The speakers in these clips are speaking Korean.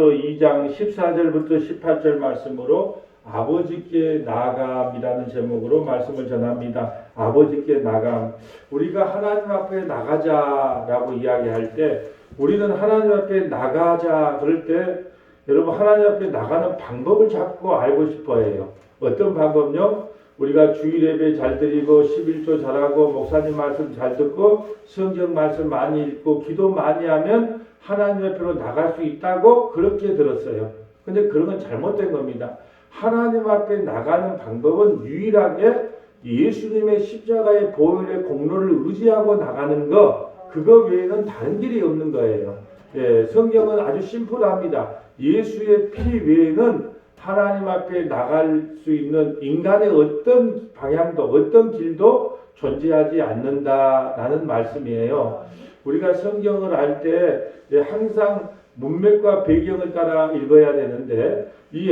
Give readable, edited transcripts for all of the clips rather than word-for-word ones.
2장 14절부터 18절 말씀으로 아버지께 나감이라는 제목으로 말씀을 전합니다. 아버지께 나감. 우리가 하나님 앞에 나가자라고 이야기할 때 우리는 하나님 앞에 나가자 그럴 때 여러분 하나님 앞에 나가는 방법을 자꾸 알고 싶어 해요. 어떤 방법요? 우리가 주일 예배 잘 드리고 11조 잘하고 목사님 말씀 잘 듣고 성경 말씀 많이 읽고 기도 많이 하면 하나님 앞으로 나갈 수 있다고 그렇게 들었어요. 근데 그런 건 잘못된 겁니다. 하나님 앞에 나가는 방법은 유일하게 예수님의 십자가의 보혈의 공로를 의지하고 나가는 거, 그거 외에는 다른 길이 없는 거예요. 예, 성경은 아주 심플합니다. 예수의 피 외에는 하나님 앞에 나갈 수 있는 인간의 어떤 방향도 어떤 길도 존재하지 않는다라는 말씀이에요. 우리가 성경을 알 때 항상 문맥과 배경을 따라 읽어야 되는데 이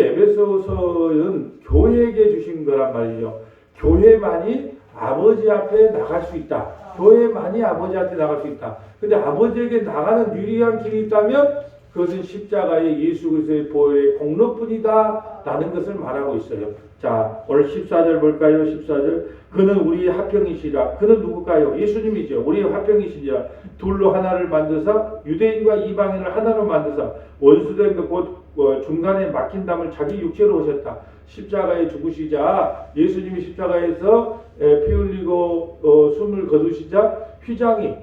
에베소서는 교회에게 주신 거란 말이죠. 교회만이 아버지 앞에 나갈 수 있다. 교회만이 아버지 앞에 나갈 수 있다. 근데 아버지에게 나가는 유일한 길이 있다면 그것은 십자가의 예수 그리스도의 보혈의 공로뿐이다 라는 것을 말하고 있어요. 자, 오늘 14절 볼까요? 14절. 그는 우리의 화평이시라. 그는 누굴까요? 예수님이죠. 우리의 화평이시니라. 둘로 하나를 만드사 유대인과 이방인을 하나로 만드사 원수된 것 곧 중간에 막힌 담을 자기 육체로 오셨다. 십자가에 죽으시자 예수님이 십자가에서 피 흘리고 숨을 거두시자 휘장이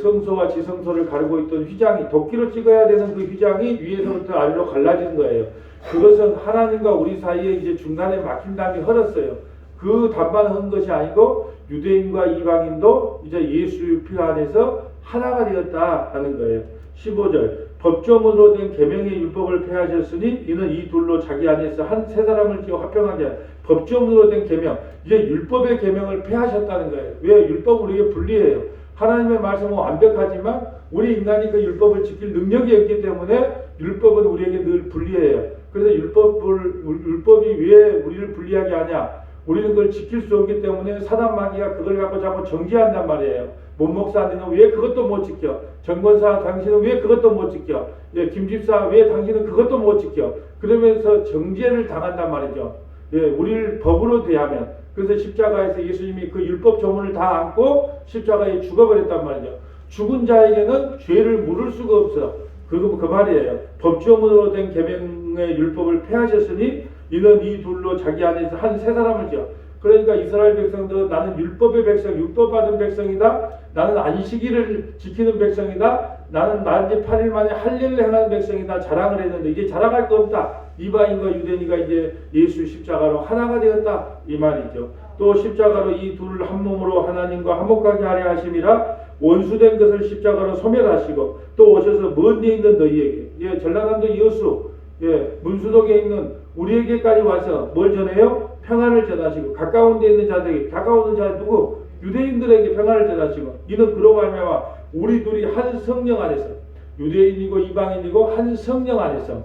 성소와 지성소를 가르고 있던 휘장이 도끼로 찍어야 되는 그 휘장이 위에서부터 아래로 갈라지는 거예요. 그것은 하나님과 우리 사이에 이제 중간에 막힌 담이 흘렀어요. 그 담만 흔 것이 아니고 유대인과 이방인도 이제 예수의 피 안에서 하나가 되었다라는 거예요. 15절. 법조문으로 된 계명의 율법을 폐하셨으니 이는 이 둘로 자기 안에서 한 세 사람을 지어 화평하게 하여. 법조문으로 된 계명. 이제 율법의 계명을 폐하셨다는 거예요. 왜? 율법은 우리에게 불리해요. 하나님의 말씀은 완벽하지만 우리 인간이 그 율법을 지킬 능력이 없기 때문에 율법은 우리에게 늘 불리해요. 그래서 율법이 왜 우리를 불리하게 하냐? 우리는 그걸 지킬 수 없기 때문에 사단 마귀가 그걸 갖고 자꾸 정죄한단 말이에요. 문목사님은 왜 그것도 못 지켜? 정권사 당신은 왜 그것도 못 지켜? 예, 김집사 왜 당신은 그것도 못 지켜? 그러면서 정죄를 당한단 말이죠. 예, 우리를 법으로 대하면. 그래서 십자가에서 예수님이 그 율법 조문을 다 안고 십자가에 죽어버렸단 말이죠. 죽은 자에게는 죄를 물을 수가 없어. 그 말이에요. 법조문으로 된 계명의 율법을 폐하셨으니 이는 이 둘로 자기 안에서 한 세 사람을 지어. 그러니까 이스라엘 백성들은 나는 율법의 백성, 율법 받은 백성이다. 나는 안식일을 지키는 백성이다. 나는 난지 8일 만에 할례를 행하는 백성이다. 자랑을 했는데 이제 자랑할 거 없다. 이방인과 유대인이가 이제 예수 십자가로 하나가 되었다. 이 말이죠. 또 십자가로 이 둘을 한 몸으로 하나님과 화목하게 하려 하심이라 원수된 것을 십자가로 소멸하시고 또 오셔서 먼 데 있는 너희에게 예, 전라남도 여수 예, 문수동에 있는 우리에게까지 와서 뭘 전해요? 평안을 전하시고 가까운 데 있는 자들에게 가까운 자 누구? 유대인들에게 평안을 전하시고 이는 그로 말미암아 우리 둘이 한 성령 안에서 유대인이고 이방인이고 한 성령 안에서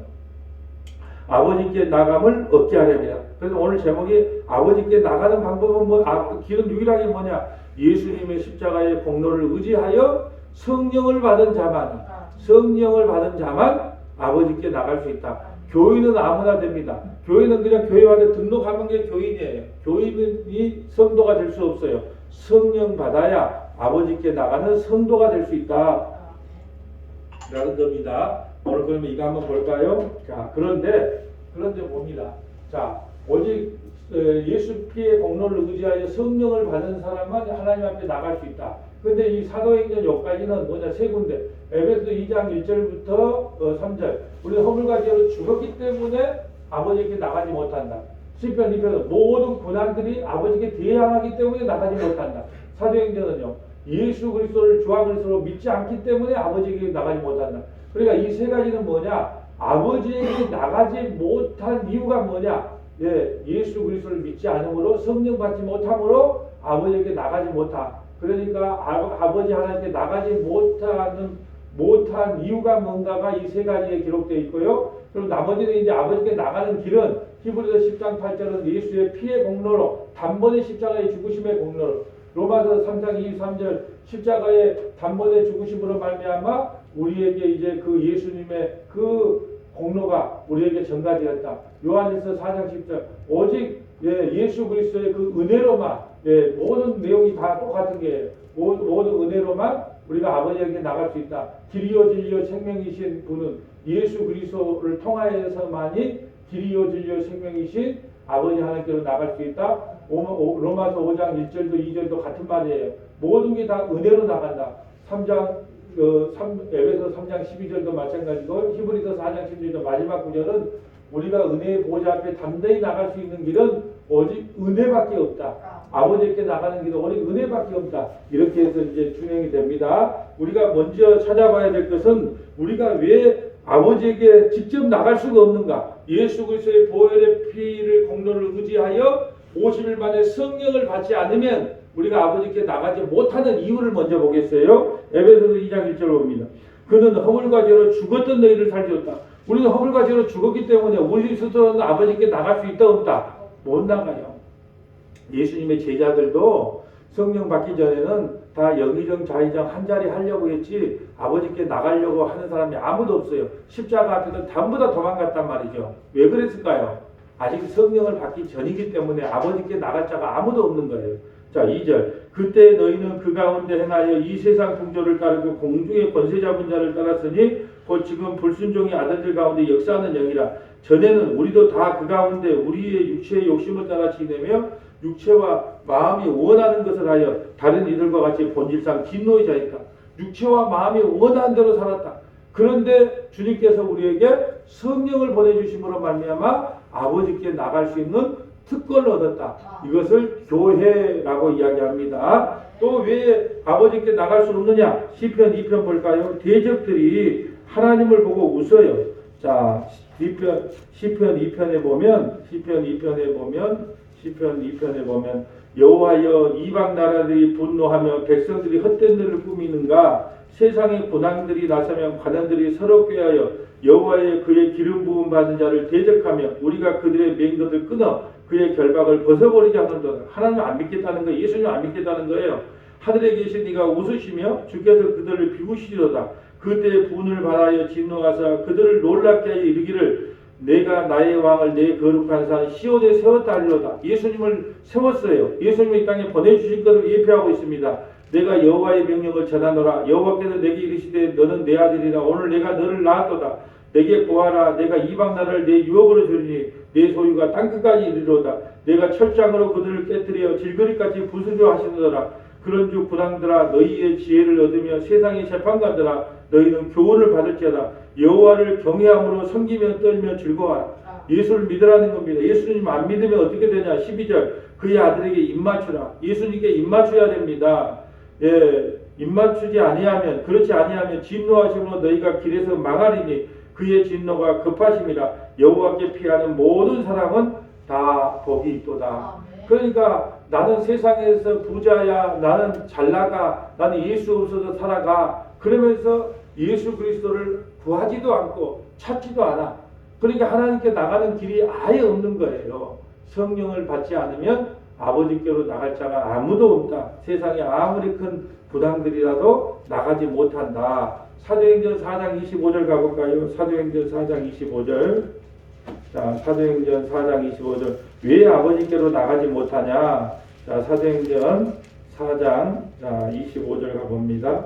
아버지께 나감을 얻게 하려니라. 그래서 오늘 제목이 아버지께 나가는 방법은 길은 유일하게 뭐냐? 예수님의 십자가의 공로를 의지하여 성령을 받은 자만 아버지께 나갈 수 있다. 교인은 아무나 됩니다. 교인은 그냥 교회 와서 등록하는 게 교인이에요. 교인이 성도가 될 수 없어요. 성령 받아야 아버지께 나가는 성도가 될 수 있다. 라는 겁니다. 오늘 그러면 이거 한번 볼까요? 자, 그런데 봅니다. 자, 오직 예수 피의 공로를 의지하여 성령을 받은 사람만 하나님 앞에 나갈 수 있다. 근데 이 사도행전 여기까지는 뭐냐? 세 군데. 에베소 2장 1절부터 3절. 우리는 허물과 죄로 죽었기 때문에 아버지께 나가지 못한다. 시편 2편은 모든 고난들이 아버지께 대항하기 때문에 나가지 못한다. 사도행전은요. 예수 그리스도를 주와 그리스도로 믿지 않기 때문에 아버지에게 나가지 못한다. 그러니까 이 세 가지는 뭐냐? 아버지에게 나가지 못한 이유가 뭐냐? 예, 예수 그리스도를 믿지 않으므로 성령 받지 못함으로 아버지에게 나가지 못하. 그러니까 아버지 하나님께 나가지 못한 이유가 뭔가가 이 세 가지에 기록되어 있고요. 그리고 나머지는 이제 아버지께 나가는 길은 히브리서 10장 8절은 예수의 피의 공로로 단번에 십자가의 죽으심의 공로로 로마서 3장 23절 십자가의 단번에 죽으심으로 말미암아 우리에게 이제 그 예수님의 그 공로가 우리에게 전가되었다. 요한일서 4장 10절 오직 예수 그리스도의 그 은혜로만 모든 내용이 다 똑같은 게 모든 은혜로만 우리가 아버지에게 나갈 수 있다. 길이요 진리요 생명이신 분은 예수 그리스도를 통하여서만이 길이요 진리요 생명이신 아버지 하나님께로 나갈 수 있다. 로마서 5장 1절도 2절도 같은 말이에요. 모든 게 다 은혜로 나간다. 에베소 3장 12절도 마찬가지고 히브리서 4장 12절도 마지막 구절은 우리가 은혜의 보좌 앞에 담대히 나갈 수 있는 길은 오직 은혜밖에 없다. 아버지께 나가는 길은 오직 은혜밖에 없다. 이렇게 해서 이제 준행이 됩니다. 우리가 먼저 찾아봐야 될 것은 우리가 왜 아버지에게 직접 나갈 수가 없는가? 예수 그리스도의 보혈의 피를 공로를 의지하여 50일 만에 성령을 받지 않으면 우리가 아버지께 나가지 못하는 이유를 먼저 보겠어요. 에베소서 2장 1절을 봅니다. 그는 허물과 죄로 죽었던 너희를 살리었다. 우리는 허물과 죄로 죽었기 때문에 우리 스스로는 아버지께 나갈 수 있다 없다? 못 나가요. 예수님의 제자들도 성령 받기 전에는 다 영의정 자의정 한 자리 하려고 했지 아버지께 나가려고 하는 사람이 아무도 없어요. 십자가 앞에서 전부 다 도망갔단 말이죠. 왜 그랬을까요? 아직 성령을 받기 전이기 때문에 아버지께 나갈 자가 아무도 없는 거예요. 자, 2절. 그때 너희는 그 가운데 행하여 이 세상 풍조를 따르고 공중의 권세 잡은 자를 따랐으니 곧 지금 불순종의 아들들 가운데 역사하는 영이라. 전에는 우리도 다 그 가운데 우리의 육체의 욕심을 따라 지내며 육체와 마음이 원하는 것을 하여 다른 이들과 같이 본질상 진노의 자였다. 육체와 마음이 원하는 대로 살았다. 그런데 주님께서 우리에게 성령을 보내주심으로 말미암아 아버지께 나갈 수 있는 특권을 얻었다. 이것을 교회라고 이야기합니다. 또 왜 아버지께 나갈 수 없느냐? 시편 2편 볼까요? 대적들이 하나님을 보고 웃어요. 자, 시편 2편에 보면 여호와여 이방 나라들이 분노하며 백성들이 헛된 일을 꾸미는가? 세상의 군왕들이 나서면 관원들이 서로 꾀하여 여호와의 그의 기름 부음 받은 자를 대적하며 우리가 그들의 맹것을 끊어 그의 결박을 벗어버리지 않는다. 하나님 안 믿겠다는 거예요. 예수님 안 믿겠다는 거예요. 하늘에 계신 이가 웃으시며 주께서 그들을 비우시리로다. 그때 분을 바라여 진노하사 그들을 놀랍게 하여 이르기를 내가 나의 왕을 내 거룩한 산 시온에 세웠다 하리로다. 예수님을 세웠어요. 예수님을 이 땅에 보내주신 것을 예표하고 있습니다. 내가 여호와의 명령을 전하노라. 여호와께서 내게 이르시되 너는 내 아들이라. 오늘 내가 너를 낳았도다. 내게 구하라. 내가 이방 나라를 내 유업으로 주리니 내 소유가 땅끝까지 이르리로다. 내가 철장으로 그들을 깨뜨려 질그릇같이 부수려 하시노라. 그런즉 군왕들아 너희의 지혜를 얻으며 세상의 재판관들아 너희는 교훈을 받을지어다. 여호와를 경외함으로 섬기며 떨며 즐거워하라. 예수를 믿으라는 겁니다. 예수님 안 믿으면 어떻게 되냐? 12절 그의 아들에게 입맞추라. 예수님께 입맞춰야 됩니다. 입맞추지 아니하면 그렇지 아니하면 진노하심으로 너희가 길에서 망하리니 그의 진노가 급하심이라. 여호와께 피하는 모든 사람은 다 복이 있도다. 그러니까 나는 세상에서 부자야, 나는 잘나가, 나는 예수 없어서 살아가. 그러면서 예수 그리스도를 구하지도 않고 찾지도 않아. 그러니까 하나님께 나가는 길이 아예 없는 거예요. 성령을 받지 않으면 아버지께로 나갈 자가 아무도 없다. 세상에 아무리 큰 부당들이라도 나가지 못한다. 사도행전 4장 25절 가볼까요? 사도행전 4장 25절. 자, 사도행전 4장 25절. 왜 아버지께로 나가지 못하냐? 자, 사도행전 4장 25절 가봅니다.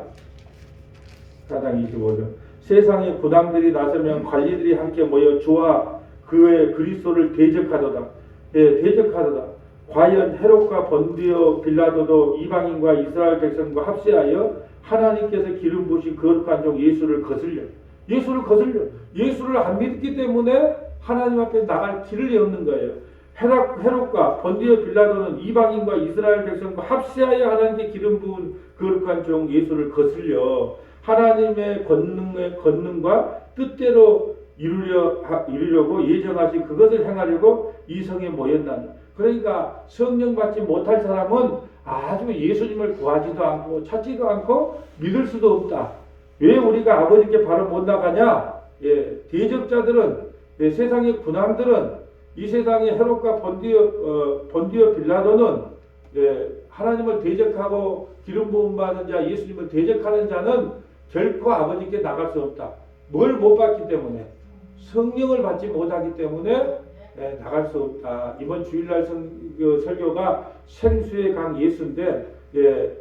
4장 25절. 세상의 구당들이 나서면 관리들이 함께 모여 주와 그의 그리스도를 대적하도다. 대적하도다. 과연 헤롯과 본디오 빌라도도 이방인과 이스라엘 백성과 합세하여 하나님께서 기름 부으신 거룩한 종 예수를 거슬려. 예수를 안 믿기 때문에 하나님 앞에 나갈 길을 여는 거예요. 헤롯과 본디오 빌라도는 이방인과 이스라엘 백성과 합세하여 하나님께 기름 부은 거룩한 종 예수를 거슬려 하나님의 권능과 뜻대로 이루려고 예정하신 그것을 행하려고 이 성에 모였나니. 그러니까 성령 받지 못할 사람은 아주 예수님을 구하지도 않고 찾지도 않고 믿을 수도 없다. 왜 우리가 아버지께 바로 못 나가냐? 대적자들은 세상의 군왕들은 이 세상의 헤롯과 본디오 빌라도는 하나님을 대적하고 기름 부음 받은 자 예수님을 대적하는 자는 결코 아버지께 나갈 수 없다. 뭘 못 받기 때문에? 성령을 받지 못하기 때문에 나갈 수 없다. 이번 주일날 설교가 생수의 강 예수인데,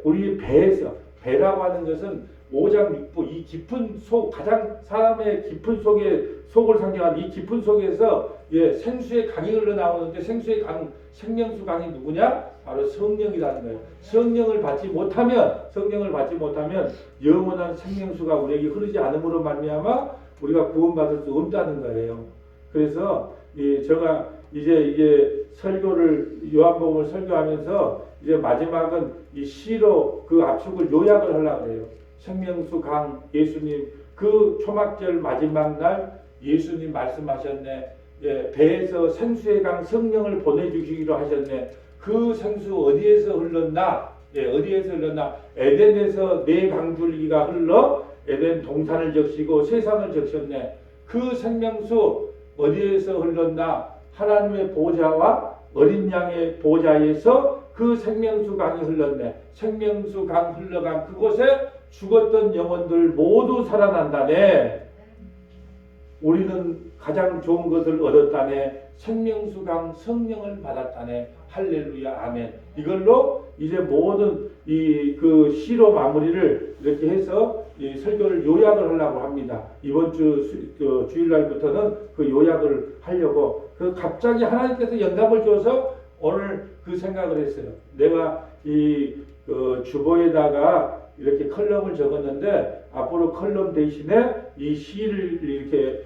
우리 배에서, 배라고 하는 것은 오장육부, 이 깊은 속, 가장 사람의 깊은 속을 상징하는 이 깊은 속에서 생수의 강이 흘러나오는데, 생수의 강, 생명수 강이 누구냐? 바로 성령이라는 거예요. 성령을 받지 못하면 영원한 생명수가 우리에게 흐르지 않음으로 말미암아 우리가 구원받을 수 없다는 거예요. 그래서 제가 이제 요한복음을 설교하면서 이제 마지막은 이 시로 그 압축을 요약을 하려고 해요. 생명수 강 예수님, 그 초막절 마지막 날 예수님 말씀하셨네. 배에서 생수의 강 성령을 보내주시기로 하셨네. 그 생수 어디에서 흘렀나? 어디에서 흘렀나? 에덴에서 네 강줄기가 흘러 에덴 동산을 적시고 세상을 적셨네. 그 생명수 어디에서 흘렀나? 하나님의 보좌와 어린 양의 보좌에서 그 생명수 강이 흘렀네. 생명수 강 흘러간 그곳에 죽었던 영혼들 모두 살아난다네. 우리는 가장 좋은 것을 얻었다네. 생명수 강 성령을 받았다네. 할렐루야, 아멘. 이걸로 이제 모든 그 시로 마무리를 이렇게 해서 이 설교를 요약을 하려고 합니다. 이번 주일날부터는 그 요약을 하려고. 갑자기 하나님께서 영감을 줘서 오늘 그 생각을 했어요. 내가 주보에다가 이렇게 컬럼을 적었는데, 앞으로 컬럼 대신에 이 시를 이렇게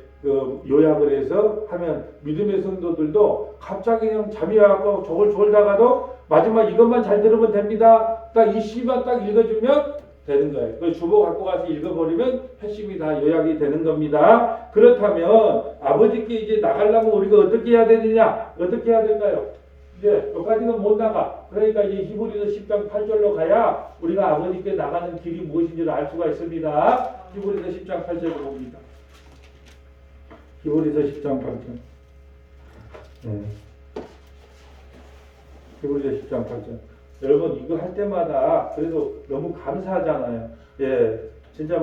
요약을 해서 하면 믿음의 성도들도 갑자기 그냥 잠이 와갖고 저걸 졸다가도 마지막 이것만 잘 들으면 됩니다. 딱 이 시만 딱 읽어주면 되는 거예요. 그 주보 갖고 가서 읽어버리면 핵심이 다 요약이 되는 겁니다. 그렇다면 아버지께 이제 나가려면 우리가 어떻게 해야 되느냐? 어떻게 해야 될까요? 이제 여기까지는 못 나가. 그러니까 이제 히브리서 10장 8절로 가야 우리가 아버지께 나가는 길이 무엇인지를 알 수가 있습니다. 히브리서 10장 8절로 봅니다. 히브리서 10장 8절. 히브리서 10장 8절. 여러분 이거 할 때마다 그래도 너무 감사하잖아요. 진짜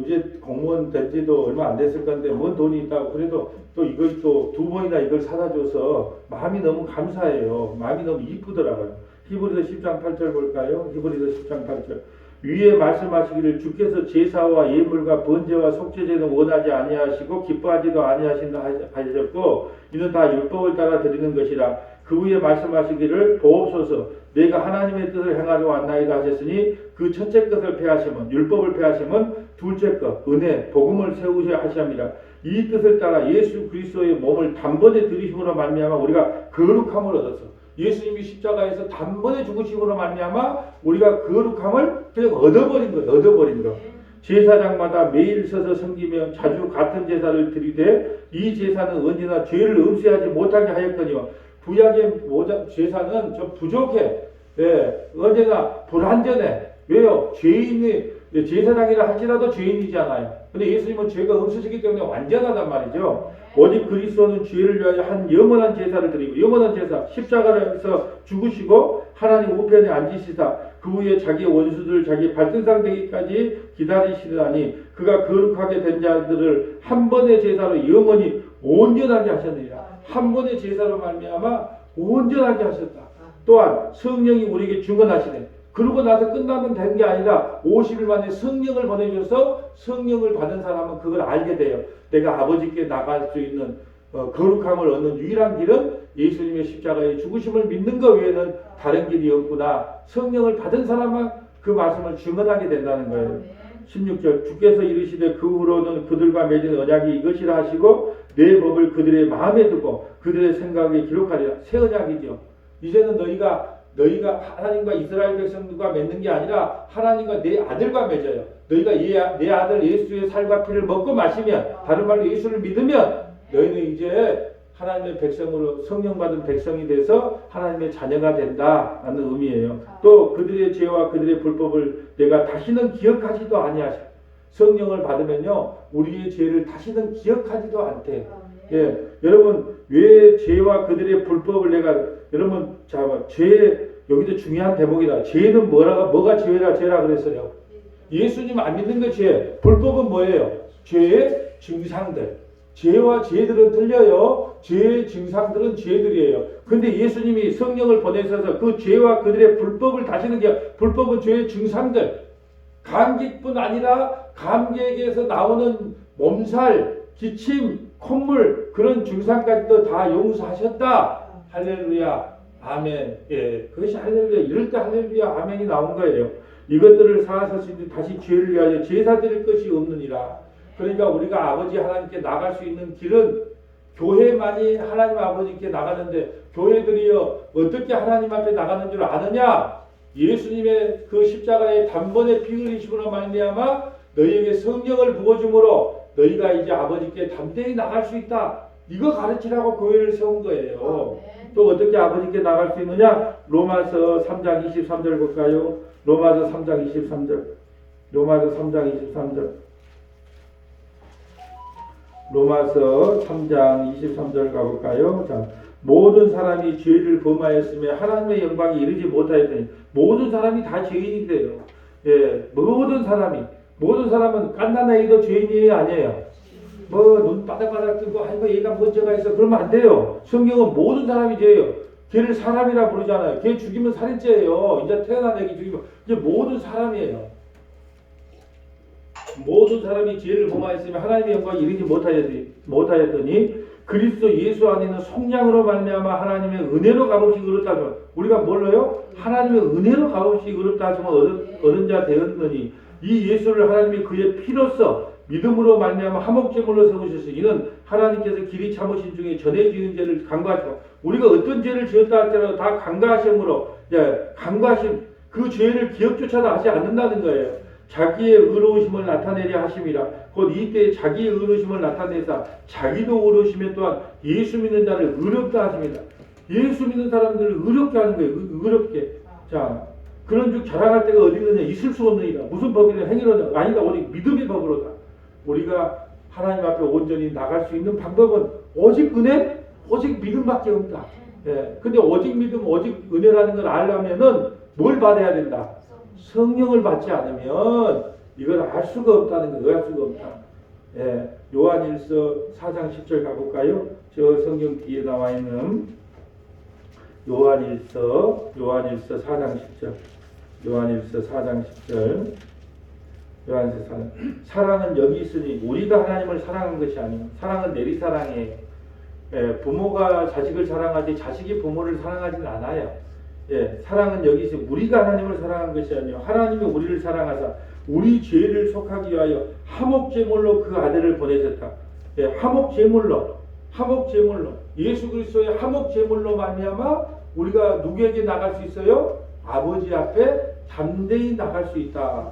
이제 공무원 된 지도 얼마 안 됐을 건데 뭔 돈이 있다고 그래도 또 이걸 또 두 번이나 이걸 사다 줘서 마음이 너무 감사해요. 마음이 너무 이쁘더라고요. 히브리서 10장 8절 볼까요? 히브리서 10장 8절. 위에 말씀하시기를 주께서 제사와 예물과 번제와 속죄제는 원하지 아니하시고 기뻐하지도 아니하신다 하셨고 이는 다 율법을 따라 드리는 것이라. 그 위에 말씀하시기를 보옵소서 내가 하나님의 뜻을 행하려 왔나이다 하셨으니 그 첫째 것을 폐하시면 율법을 폐하시면 둘째 것 은혜 복음을 세우셔야 하시옵니다. 이 뜻을 따라 예수 그리스도의 몸을 단번에 들이심으로 말미암아 우리가 거룩함을 얻었어. 예수님이 십자가에서 단번에 죽으심으로 말미암아 우리가 거룩함을 그냥 얻어버린 거예요. 제사장마다 매일 서서 섬기며 자주 같은 제사를 드리되 이 제사는 언제나 죄를 음수하지 못하게 하였거니와 구약의 제사는 좀 부족해. 언제나 불완전해. 왜요? 죄인이 제사장이라 할지라도 죄인이잖아요. 근데 예수님은 죄가 없으시기 때문에 완전하단 말이죠. 오직 그리스도는 죄를 위하여 한 영원한 제사를 드리고 영원한 제사 십자가에서 죽으시고 하나님 우편에 앉으시사 그 후에 자기 원수들 자기 발등상 되기까지 기다리시다니 그가 거룩하게 된 자들을 한 번의 제사로 영원히 온전하게 하셨느니라. 한 번의 제사로 말미암아 온전하게 하셨다. 또한 성령이 우리에게 증언하시네. 그러고 나서 끝나면 되는 게 아니라 50일 만에 성령을 보내줘서 성령을 받은 사람은 그걸 알게 돼요. 내가 아버지께 나갈 수 있는 거룩함을 얻는 유일한 길은 예수님의 십자가의 죽으심을 믿는 것 외에는 다른 길이 없구나. 성령을 받은 사람만 그 말씀을 증언하게 된다는 거예요. 16절 주께서 이르시되 그 후로는 그들과 맺은 언약이 이것이라 하시고 내 법을 그들의 마음에 두고 그들의 생각에 기록하리라. 새 언약이죠. 이제는 너희가 하나님과 이스라엘 백성들과 맺는 게 아니라 하나님과 내 아들과 맺어요. 너희가 내 아들 예수의 살과 피를 먹고 마시면 다른 말로 예수를 믿으면 너희는 이제 하나님의 백성으로 성령 받은 백성이 돼서 하나님의 자녀가 된다라는 의미예요. 또 그들의 죄와 그들의 불법을 내가 다시는 기억하지도 아니하셔. 성령을 받으면요 우리의 죄를 다시는 기억하지도 않대. 여러분 왜 죄와 그들의 불법을 여러분 죄 여기도 중요한 대목이다. 죄는 뭐가 죄라 그랬어요. 예수님 안 믿는 게 죄. 불법은 뭐예요? 죄의 증상들. 죄와 죄들은 틀려요. 죄의 증상들은 죄들이에요. 근데 예수님이 성령을 보내셔서 그 죄와 그들의 불법을 다시는 게, 불법은 죄의 증상들, 감기뿐 아니라 감기에게서 나오는 몸살, 기침, 콧물, 그런 증상까지도 다 용서하셨다. 할렐루야, 아멘. 예, 그것이 할렐루야. 이럴 때 할렐루야, 아멘이 나온 거예요. 이것들을 사하셨으니 다시 죄를 위하여 제사 드릴 것이 없느니라. 그러니까 우리가 아버지 하나님께 나갈 수 있는 길은, 교회만이 하나님 아버지께 나가는데, 교회들이요 어떻게 하나님 앞에 나가는 줄 아느냐? 예수님의 그 십자가의 단번에 피 흘리심으로 말미암아 너희에게 성령을 부어줌으로 너희가 이제 아버지께 담대히 나갈 수 있다. 이거 가르치라고 교회를 세운 거예요. 또 어떻게 아버지께 나갈 수 있느냐? 로마서 3장 23절 볼까요? 로마서 3장 23절. 로마서 3장 23절. 로마서 3장 23절 가볼까요? 자, 모든 사람이 죄를 범하였으며 하나님의 영광에 이르지 못하였더니, 모든 사람이 다 죄인이 돼요. 예, 모든 사람은 깐난아이도 죄인이 아니에요. 눈 바닥바닥 뜨고 아이고 얘가 문제가 있어 그러면 안 돼요. 성경은 모든 사람이 죄예요. 걔를 사람이라 부르잖아요. 걔 죽이면 살인죄예요. 이제 태어난 애기 죽이면 이제 모든 사람이에요. 모든 사람이 죄를 범하였으며 하나님의 영광에 이르지 못하였더니 그리스도 예수 안에는 속량으로 말미암아 하나님의 은혜로 값없이 의롭다 하지만, 우리가 뭘로요? 하나님의 은혜로 값없이 의롭다 하지만 얻은 자 되었느니 이 예수를 하나님이 그의 피로써 믿음으로 말미암아 화목제물로 세우셨으니 이는 하나님께서 길이 참으신 중에 전에 지은 죄를 간과하시고, 우리가 어떤 죄를 지었다 할지라도 다 간과하심으로, 간과하심, 그 죄를 기억조차도 하지 않는다는 거예요. 자기의 의로우심을 나타내려 하심이라. 곧 이때 자기의 의로우심을 나타내사 자기도 의로우시며 또한 예수 믿는 자를 의롭다 하십니다. 예수 믿는 사람들을 의롭게 하는 거예요. 의롭게. 자, 그런 즉 자랑할 때가 어디 있느냐? 있을 수 없느니라. 무슨 법이냐? 행위로냐? 아니다. 오직 믿음의 법으로다. 우리가 하나님 앞에 온전히 나갈 수 있는 방법은 오직 은혜, 오직 믿음밖에 없다. 예. 근데 오직 믿음, 오직 은혜라는 걸 알려면은 뭘 받아야 된다? 성령을 받지 않으면 이걸 알 수가 없다는 거예요. 알 수가 없다. 예. 요한일서 4장 10절 가볼까요? 저 성경 뒤에 나와 있는 요한일서 4장 10절. 요한일서 4장 10절. 요한일서 4장. 사랑은 여기 있으니 우리가 하나님을 사랑한 것이 아니요 사랑은 내리사랑이에요. 예, 부모가 자식을 사랑하지 자식이 부모를 사랑하지는 않아요. 예, 사랑은 여기 있으니 우리가 하나님을 사랑한 것이 아니요 하나님이 우리를 사랑하사 우리 죄를 속하기 위하여 화목제물로 그 아들을 보내셨다. 예, 화목제물로 예수 그리스도의 화목제물로 말미암아 우리가 누구에게 나갈 수 있어요? 아버지 앞에 담대히 나갈 수 있다.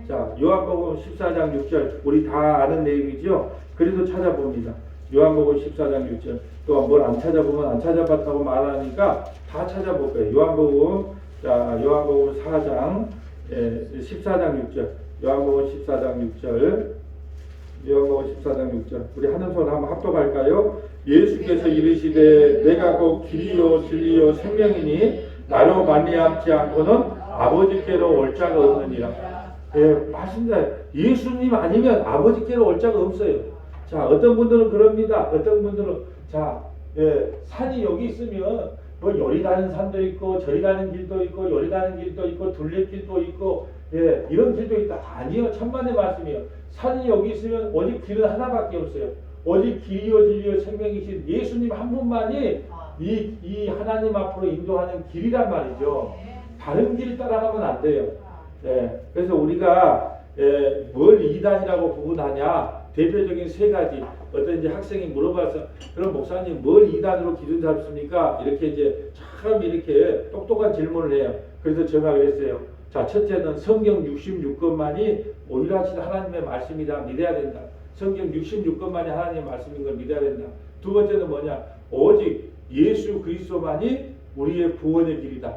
자, 요한복음 14장 6절 우리 다 아는 내용이죠. 그래도 찾아봅니다. 요한복음 14장 6절. 또 뭘 안 찾아보면 안 찾아봤다고 말하니까 다 찾아볼 거예요. 요한복음 4장 14장 6절. 요한복음 14장 6절. 우리 하는 손 한번 합독할까요? 예수께서 이르시되 내가 곧 길이요 진리요 생명이니 나로 말미암지 않고는 아버지께로 올 자가 없느니라. 예, 맞습니다. 예수님 아니면 아버지께로 올 자가 없어요. 자, 어떤 분들은 그럽니다. 어떤 분들은 산이 여기 있으면 뭐 요리 가는 산도 있고 저리 가는 길도 있고 요리 가는 길도 있고 둘레길도 있고 이런 길도 있다. 아니요, 천만의 말씀이요. 산이 여기 있으면 오직 길은 하나밖에 없어요. 오직 길이요 진리요 생명이신 예수님 한 분만이 이 하나님 앞으로 인도하는 길이란 말이죠. 다른 길 따라가면 안 돼요. 그래서 우리가 뭘 이단이라고 구분하냐? 대표적인 세 가지. 어떤 이제 학생이 물어봐서 그럼 목사님 뭘 이단으로 기준 잡습니까? 이렇게 이제 참 이렇게 똑똑한 질문을 해요. 그래서 제가 그랬어요. 자, 첫째는 성경 66권만이 오일하신 하나님의 말씀이다. 믿어야 된다. 성경 66권만이 하나님의 말씀인 걸 믿어야 된다. 두 번째는 뭐냐? 오직 예수 그리스도만이 우리의 구원의 길이다.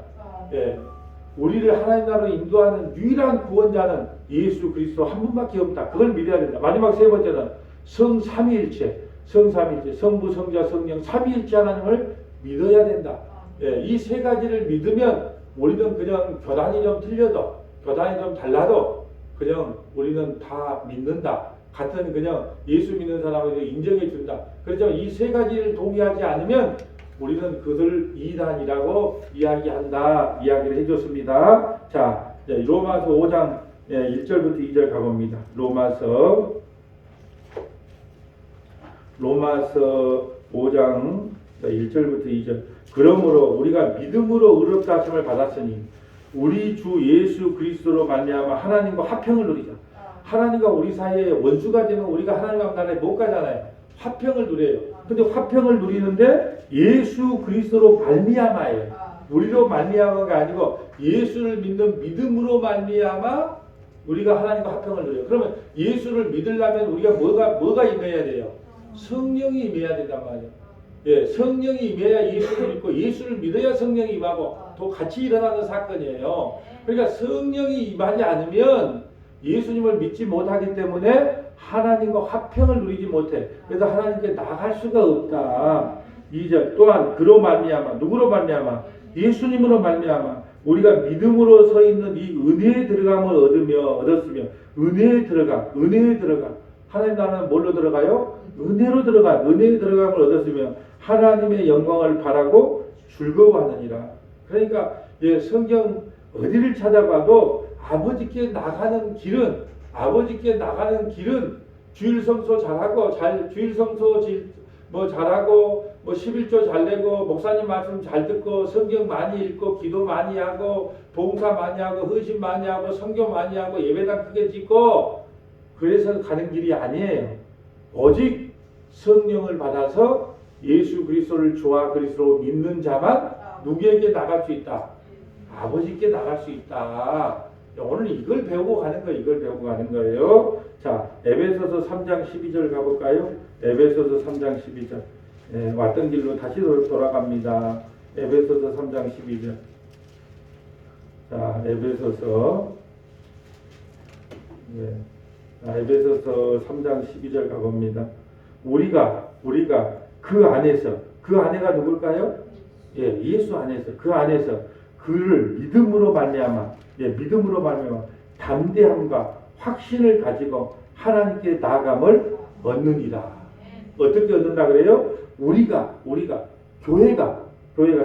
우리를 하나님 나라로 인도하는 유일한 구원자는 예수 그리스도 한 분밖에 없다. 그걸 믿어야 된다. 마지막 세 번째는 성삼위일체, 성부, 성자, 성령 삼위일체 하나님을 믿어야 된다. 이 세 가지를 믿으면 우리는 그냥 교단이 좀 틀려도, 교단이 좀 달라도 그냥 우리는 다 믿는다. 같은 그냥 예수 믿는 사람에게 인정해 준다. 그렇지만 이 세 가지를 동의하지 않으면 우리는 그것을 이단이라고 이야기한다. 이야기를 해줬습니다. 자, 로마서 5장 1절부터 2절 가봅니다. 로마서 5장 1절부터 2절. 그러므로 우리가 믿음으로 의롭다 하심을 받았으니 우리 주 예수 그리스도로 말미암아 하나님과 화평을 누리자. 하나님과 우리 사이에 원수가 되면 우리가 하나님 나라에 못 가잖아요. 화평을 누려요. 근데 화평을 누리는데 예수 그리스도로 말미암아예요. 우리로 말미암아가 아니고 예수를 믿는 믿음으로 말미암아 우리가 하나님과 화평을 누려요. 그러면 예수를 믿으려면 우리가 뭐가 임해야 돼요? 성령이 임해야 된단 말이에요. 예, 성령이 임해야 예수를 믿고 예수를 믿어야 성령이 임하고 또 같이 일어나는 사건이에요. 그러니까 성령이 임하지 않으면 예수님을 믿지 못하기 때문에 하나님과 화평을 누리지 못해. 그래서 하나님께 나갈 수가 없다. 2절 또한 그로 말미암아 누구로 말미암아 예수님으로 말미암아 우리가 믿음으로 서 있는 이 은혜에 들어감을 얻었으며 은혜에 들어가 하나님 나라는 뭘로 들어가요? 은혜로 들어가 은혜에 들어감을 얻었으며 하나님의 영광을 바라고 즐거워하느니라. 그러니까 성경 어디를 찾아봐도 아버지께 나가는 길은 주일 성소 잘하고 주일 성소 잘하고 11조 잘 내고 목사님 말씀 잘 듣고 성경 많이 읽고 기도 많이 하고 봉사 많이 하고 헌신 많이 하고 선교 많이 하고 예배당 크게 짓고 그래서 가는 길이 아니에요. 오직 성령을 받아서 예수 그리스도를 주와 그리스도로 믿는 자만 누구에게 나갈 수 있다? 아버지께 나갈 수 있다. 오늘 이걸 배우고 가는 거예요. 자, 에베소서 3장 12절 가볼까요? 에베소서 3장 12절. 왔던 길로 다시 돌아갑니다. 에베소서 3장 12절. 자, 에베소서 3장 12절 가봅니다. 우리가 그 안에가 누굴까요? 예수 안에서 그 안에서 그를 믿음으로 말미암아 담대함과 확신을 가지고 하나님께 나아감을 얻느니라. 어떻게 얻는다 그래요? 우리가 교회가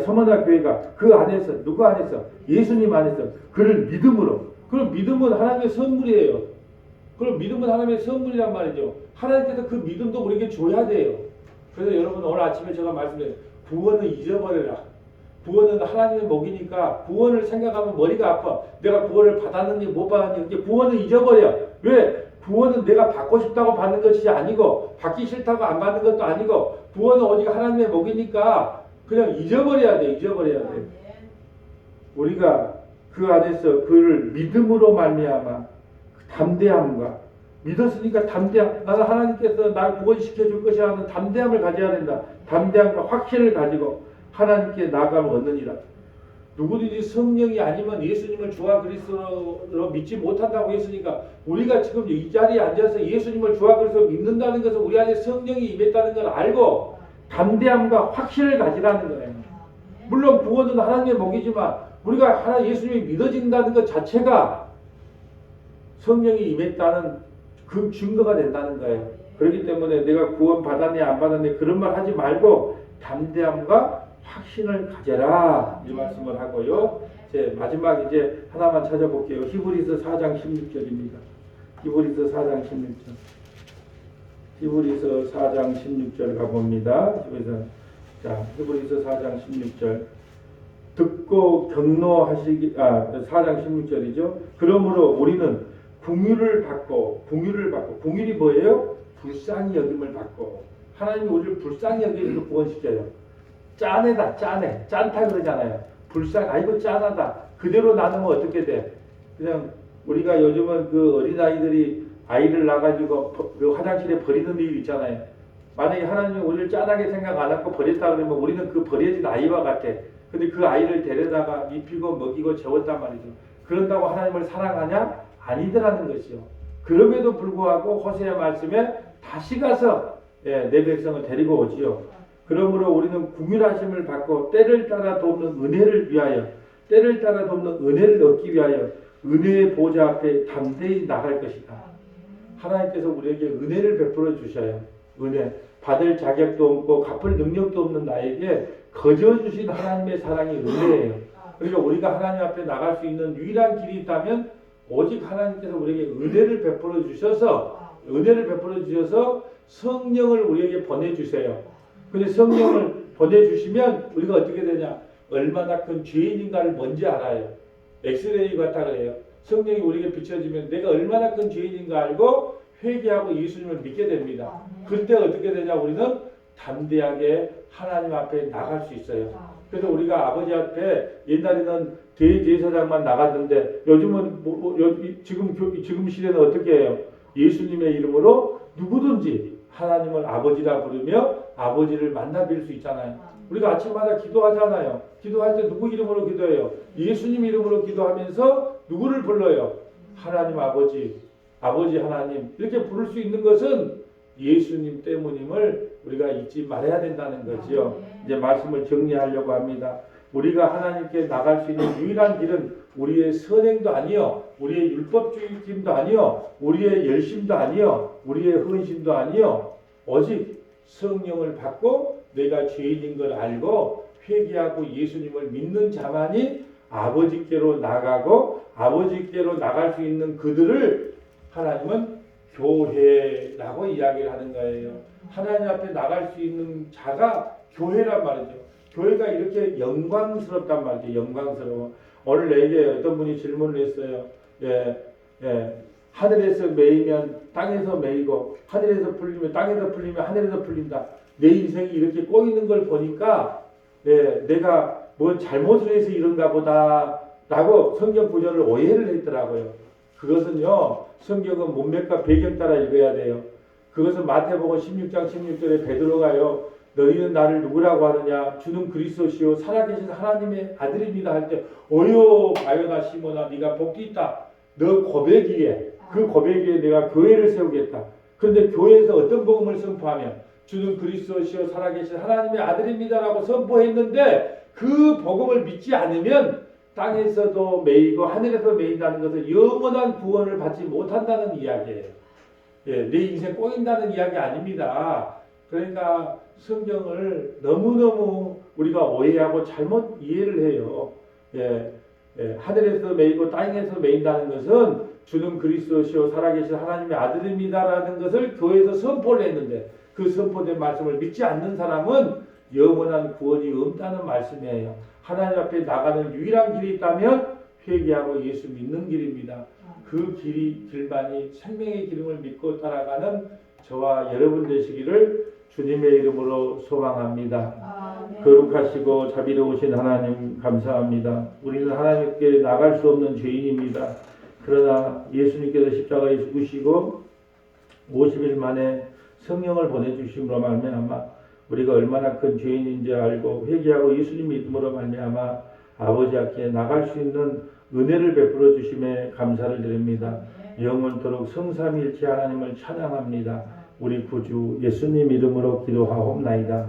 서머나 교회가 그 안에서 누구 안에서 예수님 안에서 그를 믿음으로. 그럼 믿음은 하나님의 선물이에요. 그럼 믿음은 하나님의 선물이란 말이죠. 하나님께서 그 믿음도 우리에게 줘야 돼요. 그래서 여러분 오늘 아침에 제가 말씀드린 구원을 잊어버려라. 구원은 하나님의 목이니까 구원을 생각하면 머리가 아파. 내가 구원을 받았는지 못 받았는지 구원을 잊어버려. 왜? 구원은 내가 받고 싶다고 받는 것이 아니고 받기 싫다고 안 받는 것도 아니고 구원은 오직 하나님의 목이니까 그냥 잊어버려야 돼. 우리가 그 안에서 그를 믿음으로 말미암아 담대함과 믿었으니까 담대함. 나는 하나님께서 날 구원시켜줄 것이라는 담대함을 가져야 된다. 담대함과 확신을 가지고 하나님께 나아감을 얻느니라. 누구든지 성령이 아니면 예수님을 주와 그리스도로 믿지 못한다고 했으니까 우리가 지금 이 자리에 앉아서 예수님을 주와 그리스도로 믿는다는 것은 우리 안에 성령이 임했다는 걸 알고 담대함과 확신을 가지라는 거예요. 물론 구원은 하나님의 목이지만 우리가 예수님이 믿어진다는 것 자체가 성령이 임했다는 그 증거가 된다는 거예요. 그렇기 때문에 내가 구원 받았네 안 받았네 그런 말 하지 말고 담대함과 확신을 가져라 이 말씀을 하고요. 마지막 이제 하나만 찾아볼게요. 히브리서 4장 16절입니다. 히브리서 4장 16절 가봅니다. 히브리서 4장 16절 듣고 경노하시기 4장 16절이죠. 그러므로 우리는 긍휼을 받고 긍휼이 뭐예요? 불쌍히 여김을 받고 하나님이 우리를 불쌍히 여기면서 구원시켜요. 짠다 그러잖아요. 아이고 짠하다. 그대로 나누면 어떻게 돼? 그냥 우리가 요즘은 그 어린아이들이 아이를 낳아가지고 그 화장실에 버리는 일 있잖아요. 만약에 하나님이 우리를 짠하게 생각 안 하고 버렸다 그러면 우리는 그 버려진 아이와 같아. 근데 그 아이를 데려다가 입히고 먹이고 재웠단 말이죠. 그런다고 하나님을 사랑하냐? 아니더라는 것이요. 그럼에도 불구하고 호세아 말씀에 다시 가서 내 백성을 데리고 오지요. 그러므로 우리는 긍휼하심을 받고 때를 따라 돕는 은혜를 얻기 위하여 은혜의 보좌 앞에 담대히 나갈 것이다. 하나님께서 우리에게 은혜를 베풀어 주셔요. 은혜. 받을 자격도 없고 갚을 능력도 없는 나에게 거저 주신 하나님의 사랑이 은혜예요. 그러니까 우리가 하나님 앞에 나갈 수 있는 유일한 길이 있다면 오직 하나님께서 우리에게 은혜를 베풀어 주셔서 성령을 우리에게 보내주세요. 근데 성령을 보내주시면 우리가 어떻게 되냐? 얼마나 큰 죄인인가를 먼저 알아요. 엑스레이 같다 그래요. 성령이 우리에게 비춰지면 내가 얼마나 큰 죄인인가 알고 회개하고 예수님을 믿게 됩니다. 그때 어떻게 되냐? 우리는 담대하게 하나님 앞에 나갈 수 있어요. 그래서 우리가 아버지 앞에 옛날에는 대제사장만 나갔는데 요즘은 지금 시대는 어떻게 해요? 예수님의 이름으로 누구든지 하나님을 아버지라 부르며 아버지를 만나 뵐 수 있잖아요. 우리가 아침마다 기도하잖아요. 기도할 때 누구 이름으로 기도해요? 예수님 이름으로 기도하면서 누구를 불러요? 하나님 아버지, 아버지 하나님 이렇게 부를 수 있는 것은 예수님 때문임을 우리가 잊지 말아야 된다는 거지요. 이제 말씀을 정리하려고 합니다. 우리가 하나님께 나갈 수 있는 유일한 길은 우리의 선행도 아니요, 우리의 율법주의심도 아니요, 우리의 열심도 아니요, 우리의 헌신도 아니요, 오직 성령을 받고 내가 죄인인 걸 알고 회개하고 예수님을 믿는 자만이 아버지께로 나가고 아버지께로 나갈 수 있는 그들을 하나님은 교회라고 이야기를 하는 거예요. 하나님 앞에 나갈 수 있는 자가 교회란 말이죠. 교회가 이렇게 영광스럽단 말이죠. 영광스러워. 오늘 내게 어떤 분이 질문을 했어요. 하늘에서 매이면 땅에서 매이고 하늘에서 풀리면 땅에서 풀리면 하늘에서 풀린다. 내 인생이 이렇게 꼬이는 걸 보니까 내가 뭐 잘못을 해서 이런가 보다 라고 성경 구절을 오해를 했더라고요. 그것은요, 성경은 문맥과 배경 따라 읽어야 돼요. 그것은 마태복음 16장 16절에 베드로가요, 너희는 나를 누구라고 하느냐? 주는 그리스도시요 살아계신 하나님의 아들입니다 할 때, 오요 바요나 시모나 네가 복이 있다. 너 고백이에, 그 고백에 내가 교회를 세우겠다. 그런데 교회에서 어떤 복음을 선포하면 주는 그리스도시요 살아계신 하나님의 아들입니다라고 선포했는데 그 복음을 믿지 않으면 땅에서도 매이고 하늘에서 매인다는 것은 영원한 구원을 받지 못한다는 이야기예요. 내 인생 꼬인다는 이야기 아닙니다. 그러니까 성경을 너무너무 우리가 오해하고 잘못 이해를 해요. 하늘에서 매이고 땅에서 매인다는 것은 주는 그리스도시요 살아계신 하나님의 아들입니다라는 것을 교회에서 선포를 했는데 그 선포된 말씀을 믿지 않는 사람은 영원한 구원이 없다는 말씀이에요. 하나님 앞에 나가는 유일한 길이 있다면 회개하고 예수 믿는 길입니다. 그 길만이 생명의 기름을 믿고 따라가는 저와 여러분 되시기를 주님의 이름으로 소망합니다. 거룩하시고 자비로우신 하나님 감사합니다. 우리는 하나님께 나갈 수 없는 죄인입니다. 그러나 예수님께서 십자가에 죽으시고 50일 만에 성령을 보내주심으로 말미암아 우리가 얼마나 큰 죄인인지 알고 회개하고 예수님 믿음으로 말미암아 아버지 앞에 나갈 수 있는 은혜를 베풀어 주심에 감사를 드립니다. 영원토록 성삼위일체 하나님을 찬양합니다. 우리 구주 예수님 이름으로 기도하옵나이다.